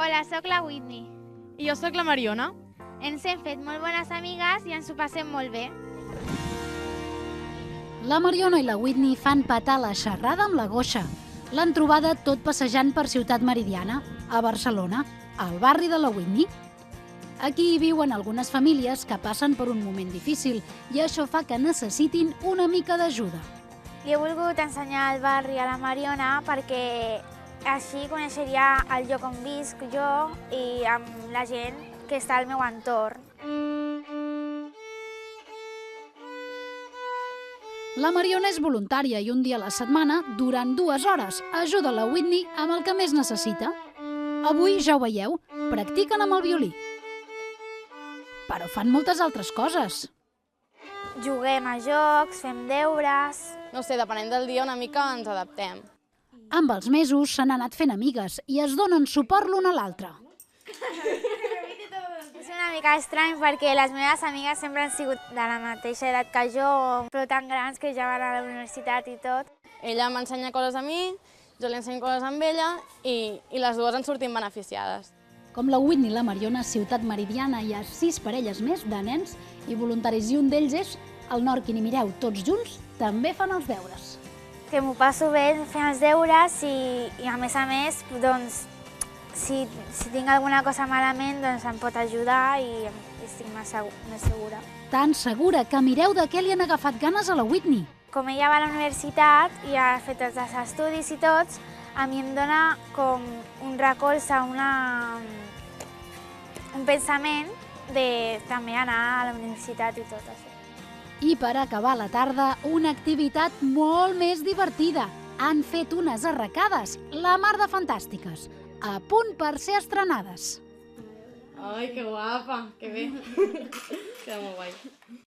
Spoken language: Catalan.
Hola, sóc la Whitney. I jo sóc la Mariona. Ens hem fet molt bones amigues i ens ho passem molt bé. La Mariona i la Whitney fan petar la xerrada amb la Goixa. L'han trobada tot passejant per Ciutat Meridiana, a Barcelona, al barri de la Whitney. Aquí hi viuen algunes famílies que passen per un moment difícil i això fa que necessitin una mica d'ajuda. Li he volgut ensenyar el barri a la Mariona perquè així coneixeria el lloc on visc jo i amb la gent que està al meu entorn. La Mariona és voluntària i un dia a la setmana, durant 2 hores, ajuda la Whitney amb el que més necessita. Avui, ja ho veieu, practiquen amb el violí. Però fan moltes altres coses. Juguem a jocs, fem deures... No sé, depenent del dia una mica ens adaptem. Amb els mesos s'han anat fent amigues i es donen suport l'una a l'altra. És una mica estrany perquè les meves amigues sempre han sigut de la mateixa edat que jo, però tan grans que ja van a la universitat i tot. Ella m'ensenya coses a mi, jo li ensenyo coses amb ella i les dues en sortim beneficiades. Com la Whitney i la Mariona, a Ciutat Meridiana hi ha 6 parelles més de nens i voluntaris i un d'ells és el Norquin. I mireu, tots junts també fan els deures. Que m'ho passo bé fent els deures i a més, doncs, si tinc alguna cosa malament, doncs em pot ajudar i estic més segura. Tan segura que mireu de què li han agafat ganes a la Whitney. Com ella va a la universitat i ha fet tots els estudis i tots, a mi em dona com un recolze, un pensament de també anar a la universitat i tot això. I per acabar la tarda, una activitat molt més divertida. Han fet unes arracades, la mar de fantàstiques, a punt per ser estrenades. Ai, que guapa, que bé. Queda molt guai.